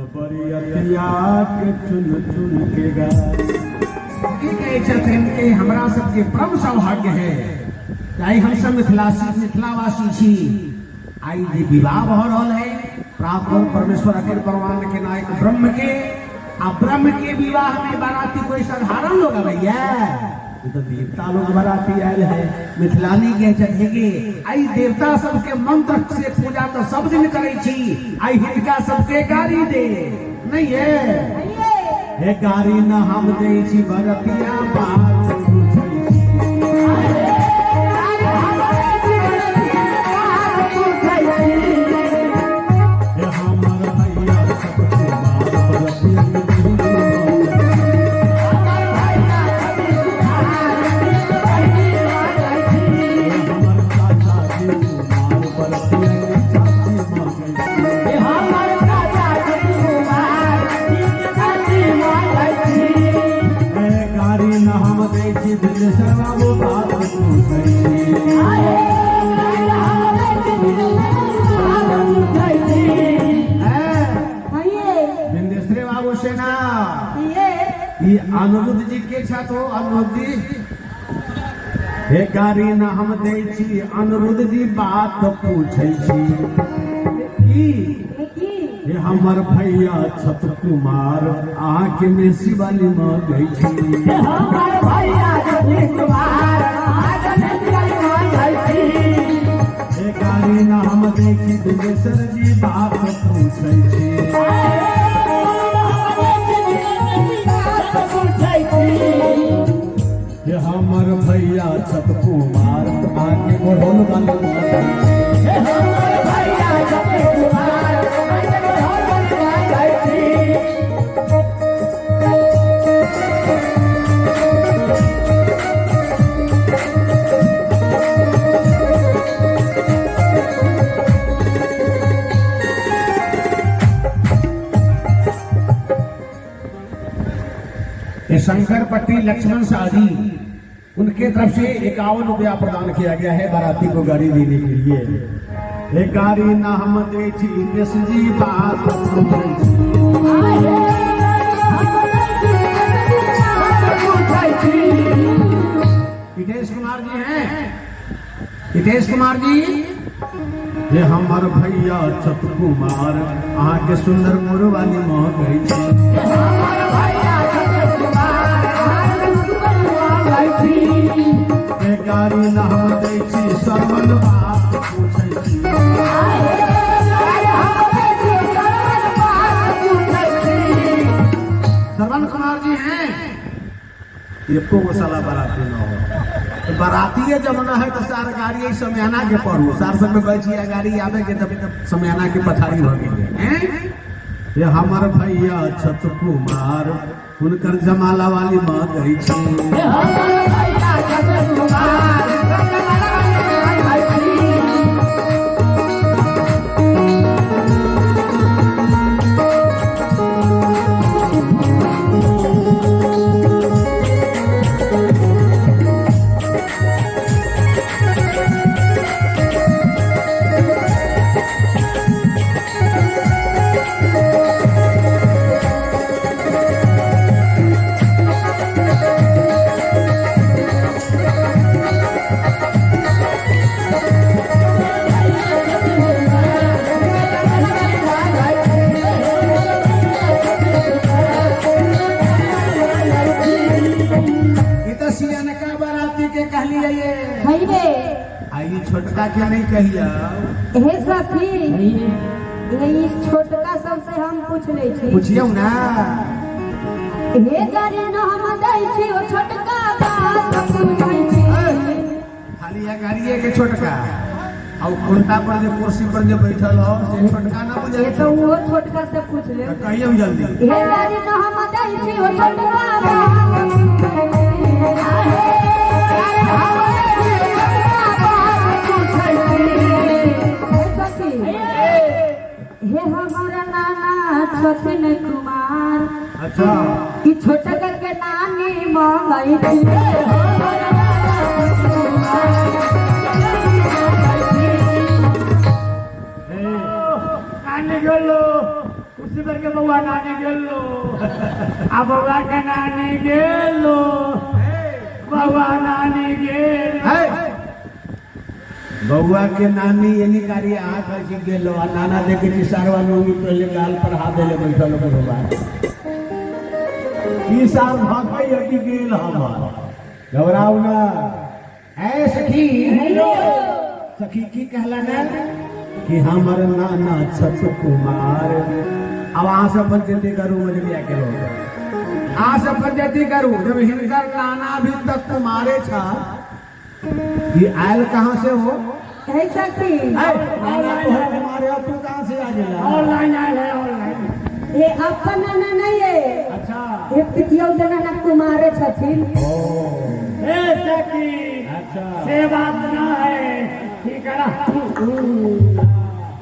बरियतिया के चुन चुन के के हमरा सबके परम सौभाग्य है आई हम सब मिथिलावासी छी आई जे विवाह भ रहल है प्राप्त परमेश्वर अखिल भगवान के नायक ब्रह्म के आ ब्रह्म के विवाह में बाराती कोई साधारण लोग भैया तो देवता लोग बाराती आयल है मिथिलानी के के आई देवता सबके मंत्र से पूजा तो सब दिन करे छी आई हिनका सबके गाड़ी दे नहीं है हे गाड़ी न हम दे छी बरतिया बात अनुरुद्ध जी के छात्र हो अनुरुद्ध जी हे गाड़ी न हम दे छी अनुरुद्ध जी बात पूछे छी हे हमर भैया छत कुमार अहाँ के में शिवाली में गई छी हमर भैया छत कुमार अहाँ के में शिवाली में गई छी हे गाड़ी न हम दे छी दुलेश्वर जी बात पूछे छी ये हमर भैया छत कुमार आगे बढ़ोल वाले हे हमर भैया छत कुमार आगे बढ़ोल वाले शंकरपट्टी लक्ष्मण शाह जी उनके तरफ से 51 रुपया प्रदान किया गया है बाराती को गाड़ी देने के लिए। एक गाड़ी ना हम दे छी देश जी बात हितेश कुमार जी हैं हितेश कुमार जी ये हमार भैया छत कुमार अहाँ के सुंदर मोर वाली मोह गई छी गाड़ी न हम दे छी सरवन बात पूछे छी सरवन कुमार जी हैं एको मसाला बाराती न हो तो बाराती जमाना है तो सार गाड़ी समयाना के पढ़ू सार सब में बैठी गाड़ी आवे के तब समयाना के पछाड़ी हो गई ये हमार भैया छत कुमार उनकर जमाला वाली माँ गई छी छोटका के नहीं कहिया हे सखी ये छोटका सबसे हम पूछ ले छी पूछियो ना हे गाड़ी न हम दई छी ओ छोटका बात पूछै छी खाली या गाड़िए के छोटका और कोंटा पर जो कुर्सी पर जो बैठल हो से छोटका ना बुझे ये तो वो छोटका से पूछ ले कहियो जल्दी हे गाड़ी न हम दई छी ओ छोटका बात हे हमारा नाना छथिन कुमार अच्छा कि छोटका के नानी मंगई थी कुर्सी पर के बउआ नानी गेलो आ बउआ के नानी गेलो बउआ नानी गेल बउआ के नानी यानी कारी आ कर गेलो आ नाना देखे कि सारवा नोंगी पहले गाल पर हाथ देले बैठल बउआ की साल भागई अटी गेल हम घबराऊ ना ऐ सखी सखी की कहला ना कि हमर नाना छठ कुमार अब वहां से पंचायती करू मुझे बिया के लोग आ से पंचायती करू जब हिनकर नाना भी तक तुम्हारे था ये आयल कहाँ से हो कैसा थी नाना तो है तुम्हारे अब तू कहाँ से आ गया ऑनलाइन आयल है ऑनलाइन ये आपका नाना नहीं है अच्छा ये पितिया नाना कुमारे छथिन ओ ए सखी अच्छा से बात ना है ठीक है ना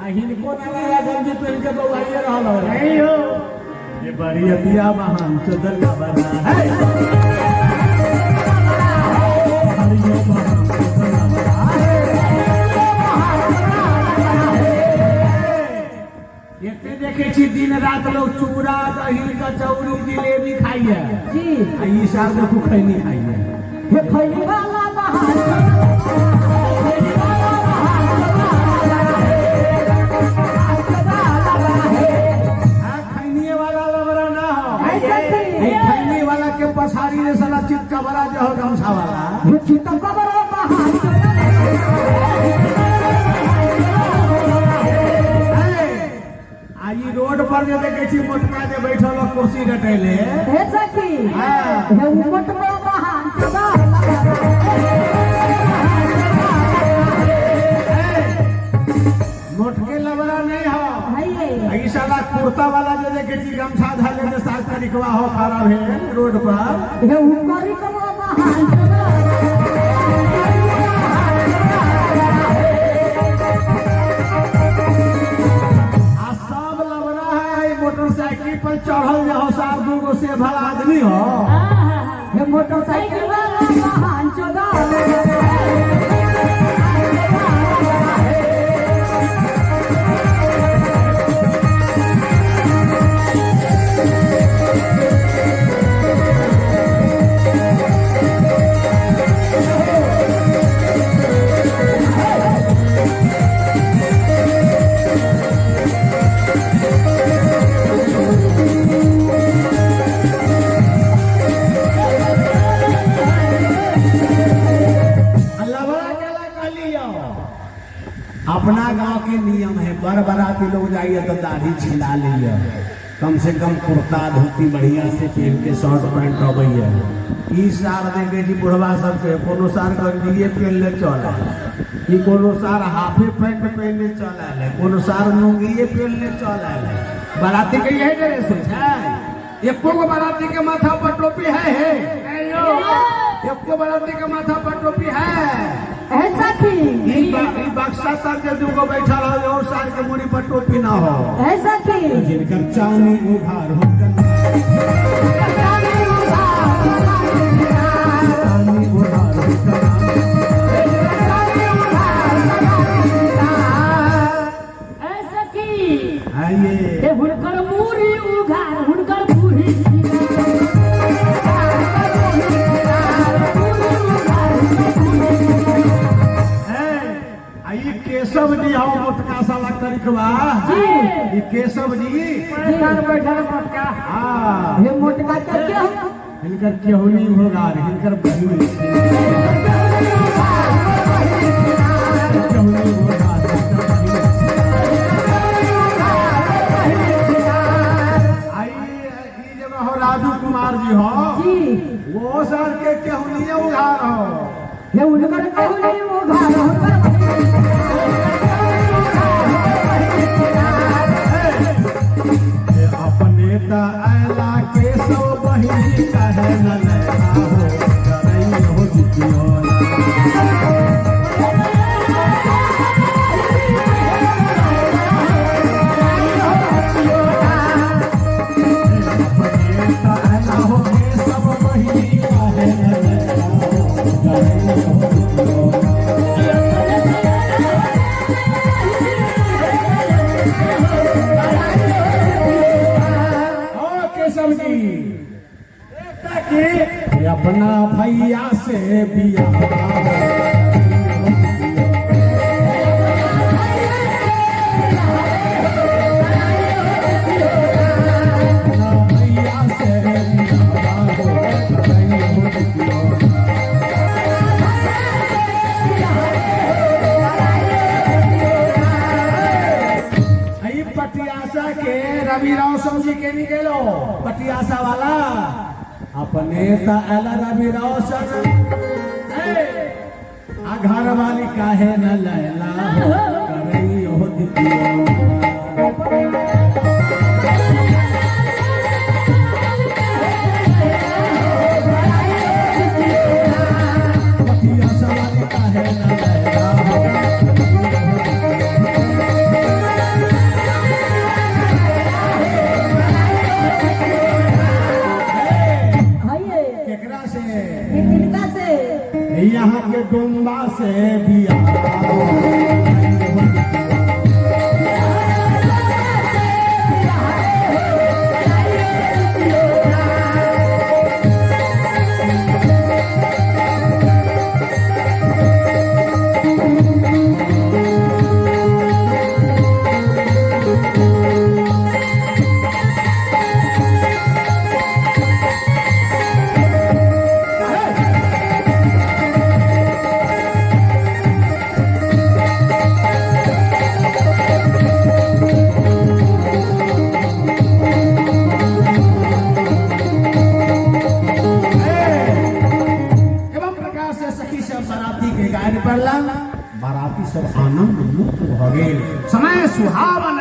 हिनको नाना गंजी पहन के बउआइए रहल हो नहीं हो ये बड़ी अतिया बहन चदर का बना है देखे छी दिन रात लोग चूड़ा दही कचौड़ी जिलेबी खाइए जी ई साल देखो खैनी खाइए ये खैनी वाला बहार खैनी वाला लबरा ना हो ऐसा थी खैनी वाला के पछाड़ी रे साला चित्का बड़ा जो हो गमछा वाला ये चित्ता बड़ा बहार आई रोड पर जे देखे छी मोटका जे बैठल कुर्सी डटैले है सखी हां ये मोट बड़ा बहार मोटके लबरा नहीं हो है ई साला कुर्ता वाला जो देखे छी गमछा धले जे 7 तारीखवा हो खराब है रोड पर ये ऊपरी का बहार मोटरसाइकिल पर चढ़ल हो सार दूगो से भला आदमी हो ये मोटरसाइकिल वाला बहान चोदा अपना गांव के नियम है बड़ बराती लोग जाइए तो दाढ़ी छिला लिया कम से कम कुर्ता धोती बढ़िया से पहन के शर्ट पैंट अबैया ई सार देखे जी बुढ़वा सबके कोनो सार गंजिए पहनले चल ई कोनो सार हाफे पैंट पहनले चल आले कोनो सार लुंगिए पहनले चल आले बराती के यही ड्रेस है एको गो बराती के माथा पर टोपी है एको बराती के माथा पर टोपी है ऐसा थी ई बक्सा तक के दूगो बैठा रहो और साल के मुड़ी पर टोपी ना हो ऐसा थी जिनकर चांदी उघार हो चांदी उघार ऐसा की आइए ये हुनकर मूरी उघार हुनकर बूढ़ी केशव जी आओ मोटका साला करिकवा जी केशव जी बैठल मोटका हाँ ये मोटका क्या हिनकर केहुनी होगार हिनकर बहिनी केहुनी होगार आई जब हो राजू कुमार जी हो जी वो सर के केहुनी उघार हो ये उनकर केहुनी उघार अपने आला के सो बहिनी कहे न लेना हो करई हो जितियो आला हो के सब बहिनी कहे न लेना हो करई हो जितियो कि अपना भैया से बिया पटियासा के रवि रोशन जी के नहीं गेलो पटियासा वाला अपने तला रवि रोशन आ घर वाली काहे न लैला करई हो पटियासा वाली काहे न लैला यहाँ के डुम्बा से बिया बाराती सब आनंद मुक्त भ गेल समय सुहावन।